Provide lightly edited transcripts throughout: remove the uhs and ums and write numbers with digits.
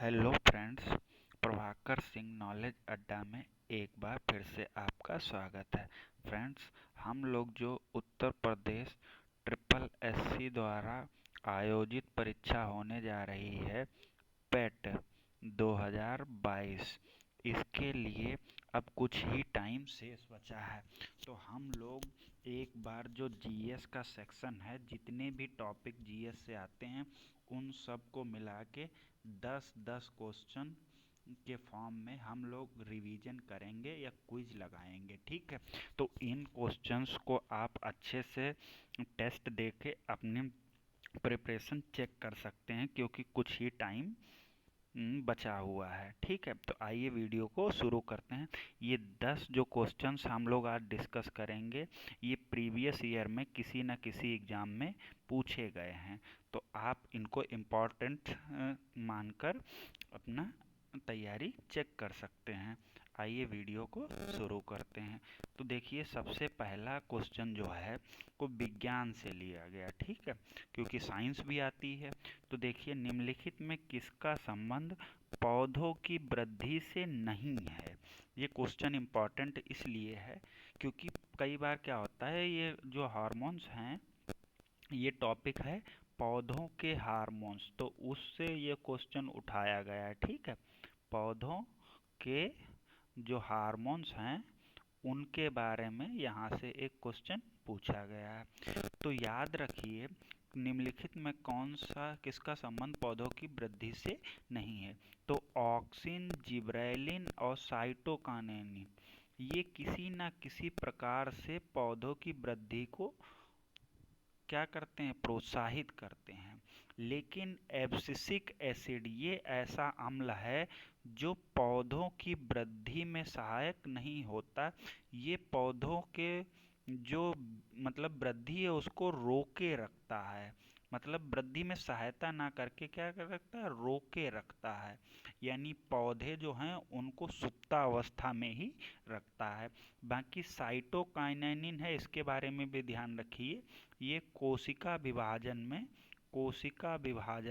Hello friends, Prabhakar Singh knowledge अड्डा में एक बार फिर से आपका स्वागत है। फ्रेंड्स, हम लोग जो उत्तर प्रदेश ट्रिपल एससी द्वारा आयोजित परीक्षा होने जा रही है पेट 2022, इसके लिए अब कुछ ही टाइम शेष बचा है। तो हम लोग एक बार जो जीएस का सेक्शन है, जितने भी टॉपिक जीएस से आते हैं उन सब को मिला के 10-10 क्वेश्चन के फॉर्म में हम लोग रिवीजन करेंगे या क्विज लगाएंगे। ठीक है, तो इन क्वेश्चंस को आप अच्छे से टेस्ट दे के अपनी प्रिपरेशन चेक कर सकते हैं, क्योंकि कुछ ही टाइम बचा हुआ है। ठीक है, तो आइए वीडियो को शुरू करते हैं। ये 10 जो क्वेश्चंस हम लोग आज डिस्कस करेंगे, ये प्रीवियस ईयर में किसी न किसी एग्ज़ाम में पूछे गए हैं, तो आप इनको इम्पोर्टेंट मानकर अपना तैयारी चेक कर सकते हैं। आइए वीडियो को शुरू करते हैं। तो देखिए, सबसे पहला क्वेश्चन जो है वो विज्ञान से लिया गया। ठीक है, क्योंकि साइंस भी आती है। तो देखिए, निम्नलिखित में किसका संबंध पौधों की वृद्धि से नहीं है। ये क्वेश्चन इम्पॉर्टेंट इसलिए है क्योंकि कई बार क्या होता है, ये जो हार्मोन्स हैं, ये टॉपिक है पौधों के हार्मोन्स, तो उससे ये क्वेश्चन उठाया गया है। ठीक है, पौधों के जो हार्मोन्स हैं उनके बारे में यहाँ से एक क्वेश्चन पूछा गया है। तो याद रखिए, निम्नलिखित में कौन सा किसका संबंध पौधों की वृद्धि से नहीं है। तो ऑक्सिन, जिब्रेलिन और साइटोकाइनेसिन ये किसी न किसी प्रकार से पौधों की वृद्धि को क्या करते हैं, प्रोत्साहित करते हैं। लेकिन एब्सिसिक एसिड ये ऐसा अम्ल है जो पौधों की वृद्धि में सहायक नहीं होता। ये पौधों के जो मतलब वृद्धि है उसको रोके रखता है, मतलब वृद्धि में सहायता ना करके क्या कर रखता है, रोके रखता है। यानी पौधे जो हैं उनको सुप्तावस्था में ही रखता है। बाकी साइटोकाइनेसिन है, इसके बारे में भी ध्यान रखिए। ये कोशिका विभाजन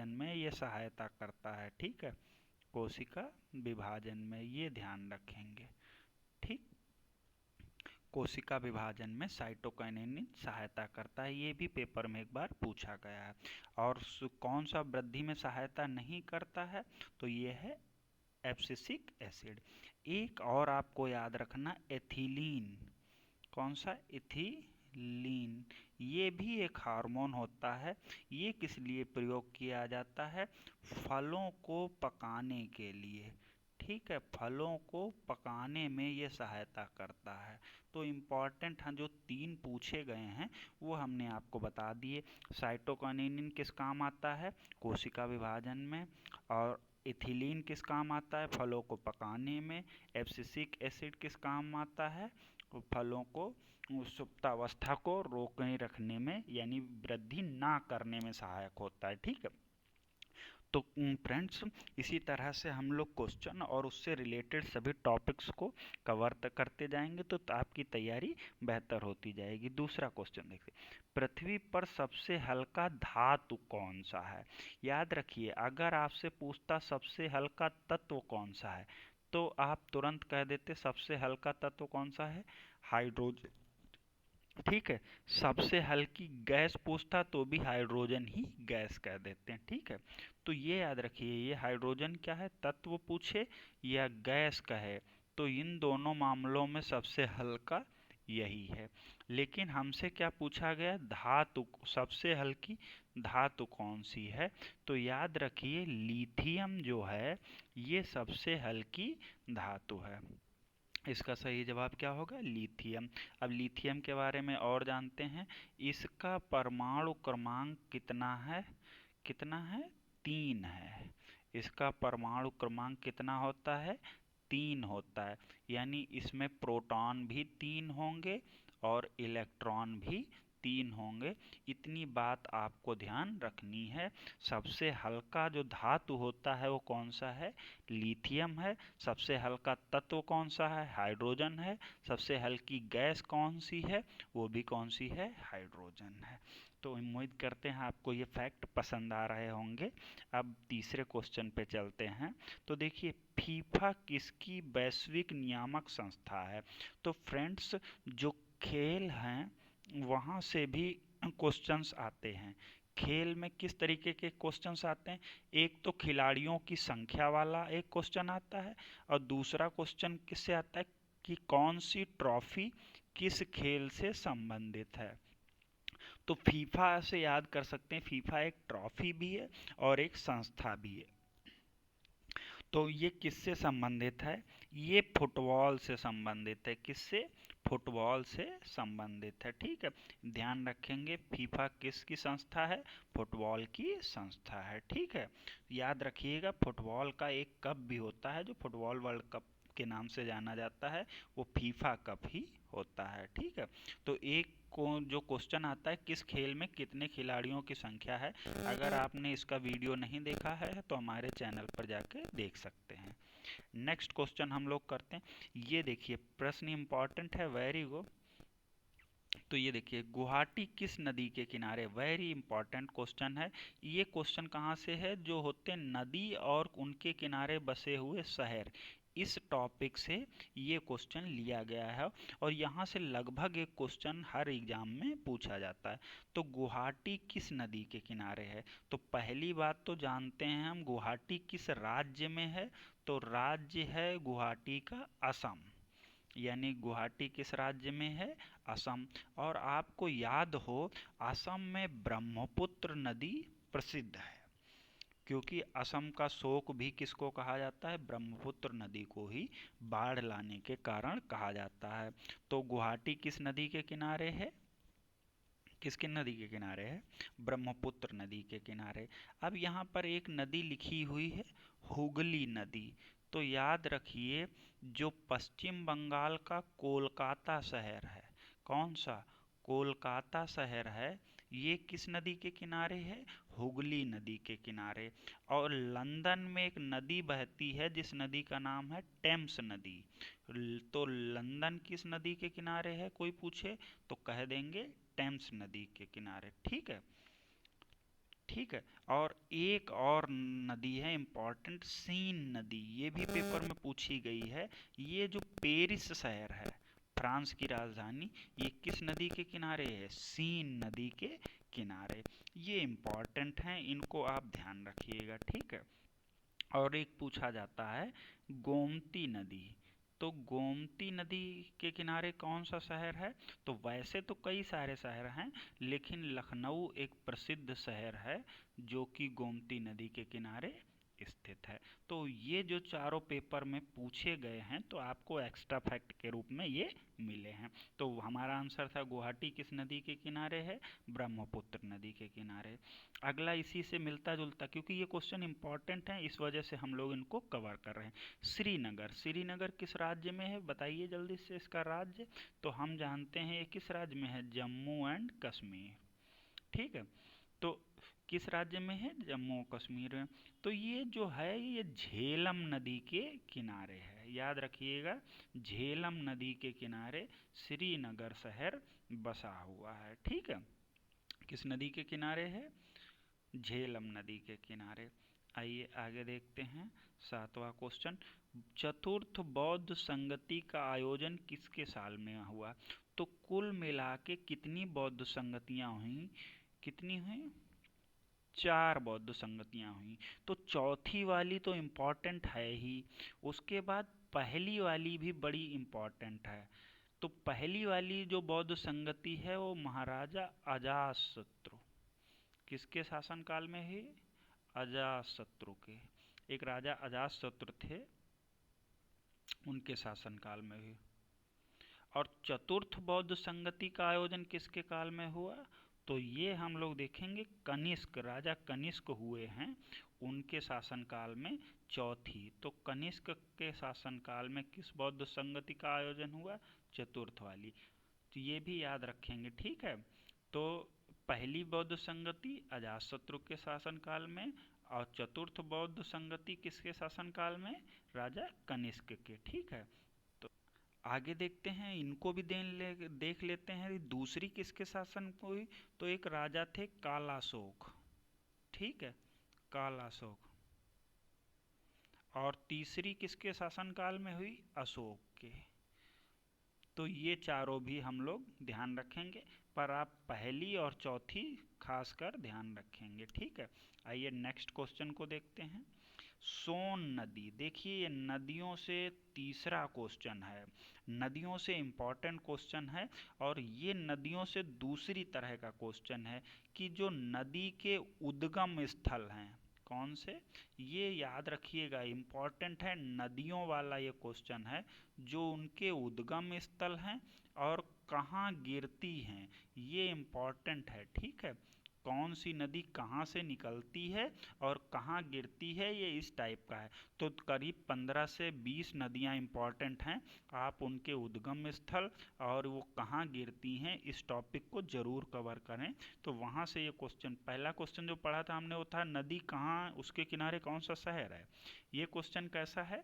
में ये सहायता करता है। ठीक है, कोशिका विभाजन में ये ध्यान रखेंगे। ठीक, कोशिका विभाजन में साइटोकाइनेसिन सहायता करता है, ये भी पेपर में एक बार पूछा गया है। और कौन सा वृद्धि में सहायता नहीं करता है, तो ये है एब्सिसिक एसिड। एक और आपको याद रखना, एथिलीन। कौन सा, एथिलीन, ये भी एक हार्मोन होता है। ये किस लिए प्रयोग किया जाता है, फलों को पकाने के लिए। ठीक है, फलों को पकाने में ये सहायता करता है। तो इम्पॉर्टेंट हैं जो 3 पूछे गए हैं वो हमने आपको बता दिए। साइटोकाइनेसिन किस काम आता है, कोशिका विभाजन में। और इथिलीन किस काम आता है, फलों को पकाने में। एब्सिसिक एसिड किस काम आता है, फलों को सुप्तावस्था को रोके रखने में, यानी वृद्धि ना करने में सहायक होता है। ठीक है, तो फ्रेंड्स, इसी तरह से हम लोग क्वेश्चन और उससे रिलेटेड सभी टॉपिक्स को कवर करते जाएंगे, तो आपकी तैयारी बेहतर होती जाएगी। दूसरा क्वेश्चन देखिए, पृथ्वी पर सबसे हल्का धातु कौन सा है। याद रखिए, अगर आपसे पूछता सबसे हल्का तत्व कौन सा है, तो आप तुरंत कह देते सबसे हल्का तत्व कौन सा है, हाइड्रोजन। ठीक है, सबसे हल्की गैस पूछता तो भी हाइड्रोजन ही गैस कह देते हैं। ठीक है, तो ये याद रखिए, ये हाइड्रोजन क्या है, तत्व पूछे या गैस कहे, तो इन दोनों मामलों में सबसे हल्का यही है। लेकिन हमसे क्या पूछा गया, धातु, सबसे हल्की धातु कौन सी है, तो याद रखिए लिथियम जो है ये सबसे हल्की धातु है। इसका सही जवाब क्या होगा, लिथियम। अब लिथियम के बारे में और जानते हैं। इसका परमाणु क्रमांक कितना है, कितना है, 3 है। इसका परमाणु क्रमांक कितना होता है, 3 होता है। यानी इसमें प्रोटॉन भी 3 होंगे और इलेक्ट्रॉन भी 3 होंगे। इतनी बात आपको ध्यान रखनी है। सबसे हल्का जो धातु होता है वो कौन सा है, लिथियम है। सबसे हल्का तत्व कौन सा है, हाइड्रोजन है। सबसे हल्की गैस कौन सी है, वो भी कौन सी है, हाइड्रोजन है। तो उम्मीद करते हैं आपको ये फैक्ट पसंद आ रहे होंगे। अब तीसरे क्वेश्चन पे चलते हैं। तो देखिए, फीफा किसकी वैश्विक नियामक संस्था है? तो फ्रेंड्स, जो खेल हैं वहाँ से भी क्वेश्चंस आते हैं। खेल में किस तरीके के क्वेश्चंस आते हैं? एक तो खिलाड़ियों की संख्या वाला एक क्वेश्चन आता है, और दूसरा क्वेश्चन किससे आता है कि कौन सी ट्रॉफी किस खेल से संबंधित है। तो फीफा से याद कर सकते हैं, फीफा एक ट्रॉफी भी है और एक संस्था भी है। तो ये किससे संबंधित है? ये फुटबॉल से संबंधित है। किससे? फुटबॉल से संबंधित है। ठीक है, ध्यान रखेंगे, फीफा किसकी संस्था है? फुटबॉल की संस्था है। ठीक है, याद रखिएगा, फुटबॉल का एक कप भी होता है जो फुटबॉल वर्ल्ड कप के नाम से जाना जाता है, वो फीफा कप ही होता है। ठीक है, तो एक को जो क्वेश्चन आता है किस खेल में कितने खिलाड़ियों की संख्या है, अगर आपने इसका वीडियो नहीं देखा है तो हमारे चैनल पर जाके देख सकते हैं। नेक्स्ट क्वेश्चन हम लोग करते हैं। ये देखिए, प्रश्न इंपॉर्टेंट है, वेरी गुड। तो ये देखिए, गुवाहाटी किस नदी के किनारे? वेरी इंपॉर्टेंट क्वेश्चन है। ये क्वेश्चन कहाँ से है? जो होते हैं नदी और उनके किनारे बसे हुए शहर, इस टॉपिक से ये क्वेश्चन लिया गया है, और यहाँ से लगभग एक क्वेश्चन हर एग्जाम में पूछा जाता है। तो गुवाहाटी किस नदी के किनारे है? तो पहली बात तो जानते हैं हम, गुवाहाटी किस राज्य में है? तो राज्य है गुवाहाटी का असम, यानी गुवाहाटी किस राज्य में है? असम। और आपको याद हो, असम में ब्रह्मपुत्र नदी प्रसिद्ध है, क्योंकि असम का शोक भी किसको कहा जाता है? ब्रह्मपुत्र नदी को ही बाढ़ लाने के कारण कहा जाता है। तो गुवाहाटी किस नदी के किनारे है? किसके नदी के किनारे है? ब्रह्मपुत्र नदी के किनारे। अब यहाँ पर एक नदी लिखी हुई है, हुगली नदी। तो याद रखिए, जो पश्चिम बंगाल का कोलकाता शहर है, कौन सा? कोलकाता शहर है, ये किस नदी के किनारे है? हुगली नदी के किनारे। और लंदन में एक नदी बहती है जिस नदी का नाम है टेम्स नदी। तो लंदन किस नदी के किनारे है, कोई पूछे तो कह देंगे टेम्स नदी के किनारे। ठीक है, ठीक है। और एक और नदी है इंपॉर्टेंट, सीन नदी, ये भी पेपर में पूछी गई है। ये जो पेरिस शहर है, फ्रांस की राजधानी, ये किस नदी के किनारे है? सीन नदी के किनारे। ये इंपॉर्टेंट हैं, इनको आप ध्यान रखिएगा। ठीक है, और एक पूछा जाता है गोमती नदी। तो गोमती नदी के किनारे कौन सा शहर है? तो वैसे तो कई सारे शहर हैं, लेकिन लखनऊ एक प्रसिद्ध शहर है जो कि गोमती नदी के किनारे स्थित है। तो ये जो चारों पेपर में पूछे गए हैं, तो आपको एक्स्ट्रा फैक्ट के रूप में ये मिले हैं। तो हमारा आंसर था गुवाहाटी किस नदी के किनारे है? ब्रह्मपुत्र नदी के किनारे। अगला इसी से मिलता जुलता, क्योंकि ये क्वेश्चन इंपॉर्टेंट है, इस वजह से हम लोग इनको कवर कर रहे हैं। श्रीनगर, श्रीनगर किस राज्य में है? बताइए जल्दी से इसका राज्य। तो हम जानते हैं ये किस राज्य में है? जम्मू एंड कश्मीर। ठीक है, तो किस राज्य में है? जम्मू कश्मीर में। तो ये जो है, ये झेलम नदी के किनारे है, याद रखिएगा, झेलम नदी के किनारे श्रीनगर शहर बसा हुआ है। ठीक है, किस नदी के किनारे है? झेलम नदी के किनारे। आइए आगे देखते हैं, सातवां क्वेश्चन। चतुर्थ बौद्ध संगति का आयोजन किसके साल में हुआ? तो कुल मिला के कितनी बौद्ध संगतियां हुई? कितनी हुई? 4 बौद्ध संगतियां हुई। तो चौथी वाली तो इम्पोर्टेंट है ही, उसके बाद पहली वाली भी बड़ी इम्पोर्टेंट है। तो पहली वाली जो बौद्ध संगति है वो महाराजा अजातशत्रु, किसके शासनकाल में है? अजातशत्रु के, एक राजा अजातशत्रु थे, उनके शासनकाल में हुई। और चतुर्थ बौद्ध संगति का आयोजन किसके काल में हुआ? तो ये हम लोग देखेंगे, कनिष्क, राजा कनिष्क हुए हैं, उनके शासनकाल में चौथी। तो कनिष्क के शासनकाल में किस बौद्ध संगति का आयोजन हुआ? चतुर्थ वाली। तो ये भी याद रखेंगे। ठीक है, तो पहली बौद्ध संगति अजातशत्रु के शासनकाल में, और चतुर्थ बौद्ध संगति किसके शासनकाल में? राजा कनिष्क के। ठीक है, तो आगे देखते हैं, इनको भी देख लेते हैं। दूसरी किसके शासन को हुई? तो एक राजा थे कालाशोक, ठीक है, कालाशोक। और तीसरी किसके शासनकाल में हुई? अशोक के। तो ये चारों भी हम लोग ध्यान रखेंगे, पर आप पहली और चौथी खासकर ध्यान रखेंगे, ठीक है। आइए नेक्स्ट क्वेश्चन को देखते हैं। सोन नदी, देखिए ये नदियों से तीसरा क्वेश्चन है, नदियों से इम्पोर्टेंट क्वेश्चन है। और ये नदियों से दूसरी तरह का क्वेश्चन है कि जो नदी के उद्गम स्थल हैं, कौन से, ये याद रखिएगा, इम्पोर्टेंट है, नदियों वाला ये क्वेश्चन है। जो उनके उद्गम स्थल हैं और कहाँ गिरती हैं, ये इम्पोर्टेंट है, ठीक है। कौन सी नदी कहाँ से निकलती है और कहाँ गिरती है, ये इस टाइप का है। तो करीब 15 से 20 नदियाँ इम्पॉर्टेंट हैं, आप उनके उद्गम स्थल और वो कहाँ गिरती हैं इस टॉपिक को जरूर कवर करें। तो वहाँ से ये क्वेश्चन, पहला क्वेश्चन जो पढ़ा था हमने वो था नदी कहाँ, उसके किनारे कौन सा शहर है। ये क्वेश्चन कैसा है?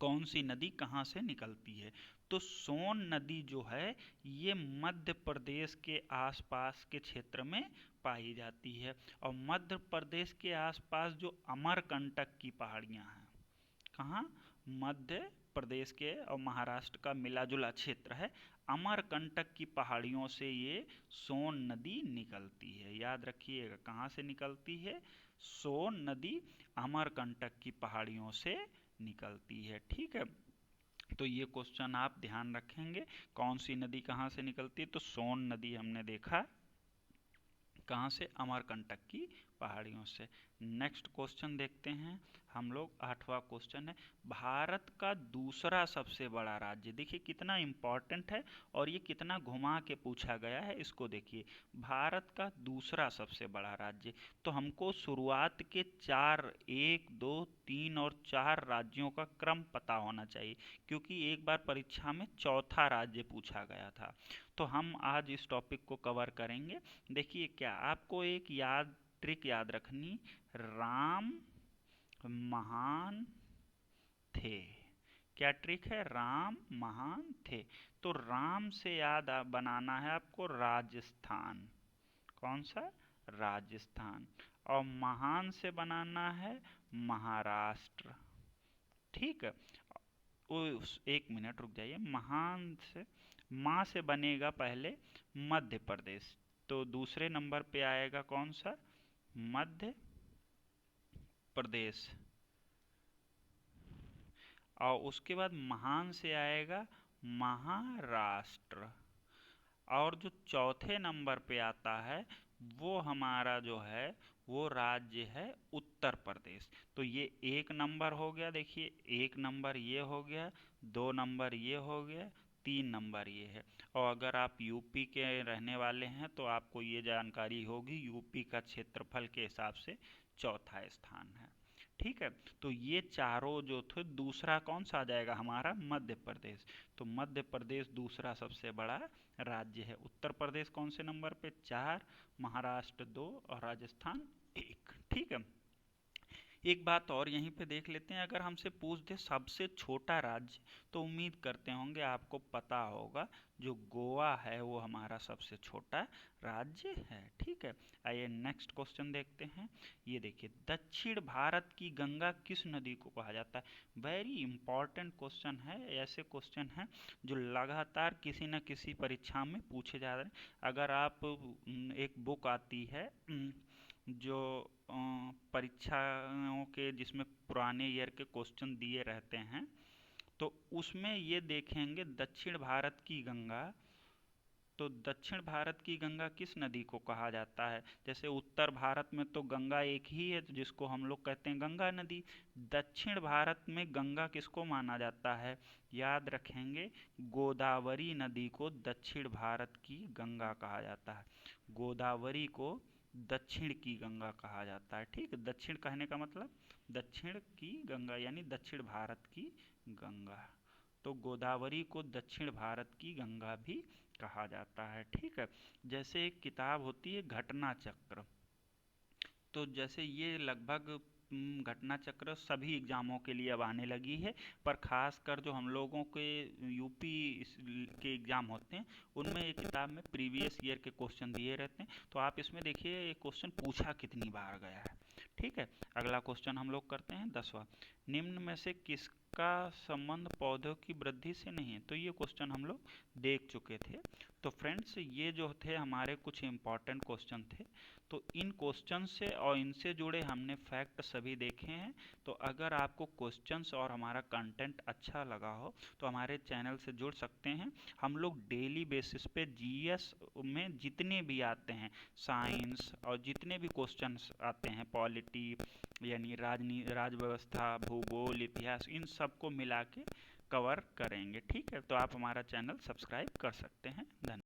कौन सी नदी कहाँ से निकलती है? तो सोन नदी जो है ये मध्य प्रदेश के आसपास के क्षेत्र में पाई जाती है। और मध्य प्रदेश के आसपास जो अमरकंटक की पहाड़ियाँ हैं, कहाँ? मध्य प्रदेश के और महाराष्ट्र का मिला जुला क्षेत्र है, अमरकंटक की पहाड़ियों से ये सोन नदी निकलती है। याद रखिएगा, कहाँ से निकलती है? सोन नदी अमरकंटक की पहाड़ियों से निकलती है, ठीक है। तो ये क्वेश्चन आप ध्यान रखेंगे, कौन सी नदी कहाँ से निकलती है? तो सोन नदी हमने देखा, कहाँ से? अमरकंटक की पहाड़ियों से। नेक्स्ट क्वेश्चन देखते हैं हम लोग, 8वां क्वेश्चन है, भारत का दूसरा सबसे बड़ा राज्य। देखिए कितना इम्पोर्टेंट है और ये कितना घुमा के पूछा गया है, इसको देखिए। भारत का दूसरा सबसे बड़ा राज्य, तो हमको शुरुआत के 4, 1, 2, 3 और 4 राज्यों का क्रम पता होना चाहिए, क्योंकि एक बार परीक्षा में चौथा राज्य पूछा गया था। तो हम आज इस टॉपिक को कवर करेंगे। देखिए क्या आपको एक ट्रिक याद रखनी, राम महान थे। क्या ट्रिक है? राम महान थे। तो राम से याद बनाना है आपको राजस्थान। कौन सा? राजस्थान। और महान से बनाना है महाराष्ट्र, ठीक है। एक मिनट रुक जाइए, महान से, माँ से बनेगा पहले मध्य प्रदेश, तो दूसरे नंबर पे आएगा कौन सा? मध्य प्रदेश। और उसके बाद महान से आएगा महाराष्ट्र। और जो चौथे नंबर पे आता है वो हमारा जो है वो राज्य है उत्तर प्रदेश। तो ये एक नंबर हो गया, देखिए एक नंबर ये हो गया, 2 नंबर ये हो गया, 3 नंबर ये है। और अगर आप यूपी के रहने वाले हैं तो आपको ये जानकारी होगी, यूपी का क्षेत्रफल के हिसाब से चौथा स्थान है, ठीक है। तो ये चारों जो थे, दूसरा कौन सा आ जाएगा हमारा? मध्य प्रदेश। तो मध्य प्रदेश दूसरा सबसे बड़ा राज्य है। उत्तर प्रदेश कौन से नंबर पे? 4, महाराष्ट्र 2 और राजस्थान 1, ठीक है। एक बात और यहीं पे देख लेते हैं, अगर हमसे पूछ दे सबसे छोटा राज्य, तो उम्मीद करते होंगे आपको पता होगा, जो गोवा है वो हमारा सबसे छोटा राज्य है, ठीक है। आइए नेक्स्ट क्वेश्चन देखते हैं। ये देखिए, दक्षिण भारत की गंगा किस नदी को कहा जाता है? वेरी इंपॉर्टेंट क्वेश्चन है, ऐसे क्वेश्चन हैं जो लगातार किसी न किसी परीक्षा में पूछे जा रहे हैं। अगर आप एक बुक आती है जो परीक्षाओं के, जिसमें पुराने ईयर के क्वेश्चन दिए रहते हैं, तो उसमें ये देखेंगे दक्षिण भारत की गंगा। तो दक्षिण भारत की गंगा किस नदी को कहा जाता है? जैसे उत्तर भारत में तो गंगा एक ही है, जिसको हम लोग कहते हैं गंगा नदी। दक्षिण भारत में गंगा किसको माना जाता है? याद रखेंगे, गोदावरी नदी को दक्षिण भारत की गंगा कहा जाता है। गोदावरी को दक्षिण की गंगा कहा जाता है, ठीक है। दक्षिण कहने का मतलब दक्षिण की गंगा, यानी दक्षिण भारत की गंगा। तो गोदावरी को दक्षिण भारत की गंगा भी कहा जाता है, ठीक है। जैसे एक किताब होती है घटना चक्र, तो जैसे ये लगभग घटना चक्र सभी एग्ज़ामों के लिए अब आने लगी है, पर ख़ासकर जो हम लोगों के यूपी के एग्ज़ाम होते हैं उनमें ये किताब में प्रीवियस ईयर के क्वेश्चन दिए रहते हैं। तो आप इसमें देखिए ये क्वेश्चन पूछा कितनी बार गया है। ठीक है, अगला क्वेश्चन हम लोग करते हैं 10वां। निम्न में से किसका संबंध पौधों की वृद्धि से नहीं है? तो ये क्वेश्चन हम लोग देख चुके थे। तो फ्रेंड्स ये जो थे हमारे कुछ इम्पॉर्टेंट क्वेश्चन थे। तो इन क्वेश्चन से और इनसे जुड़े हमने फैक्ट सभी देखे हैं। तो अगर आपको क्वेश्चंस और हमारा कंटेंट अच्छा लगा हो तो हमारे चैनल से जुड़ सकते हैं। हम लोग डेली बेसिस पे जीएस में जितने भी आते हैं, साइंस और जितने भी क्वेश्चंस आते हैं, पॉलिटी यानी राज व्यवस्था, भूगोल, इतिहास, इन सब को मिला के कवर करेंगे। ठीक है, तो आप हमारा चैनल सब्सक्राइब कर सकते हैं। धन्यवाद।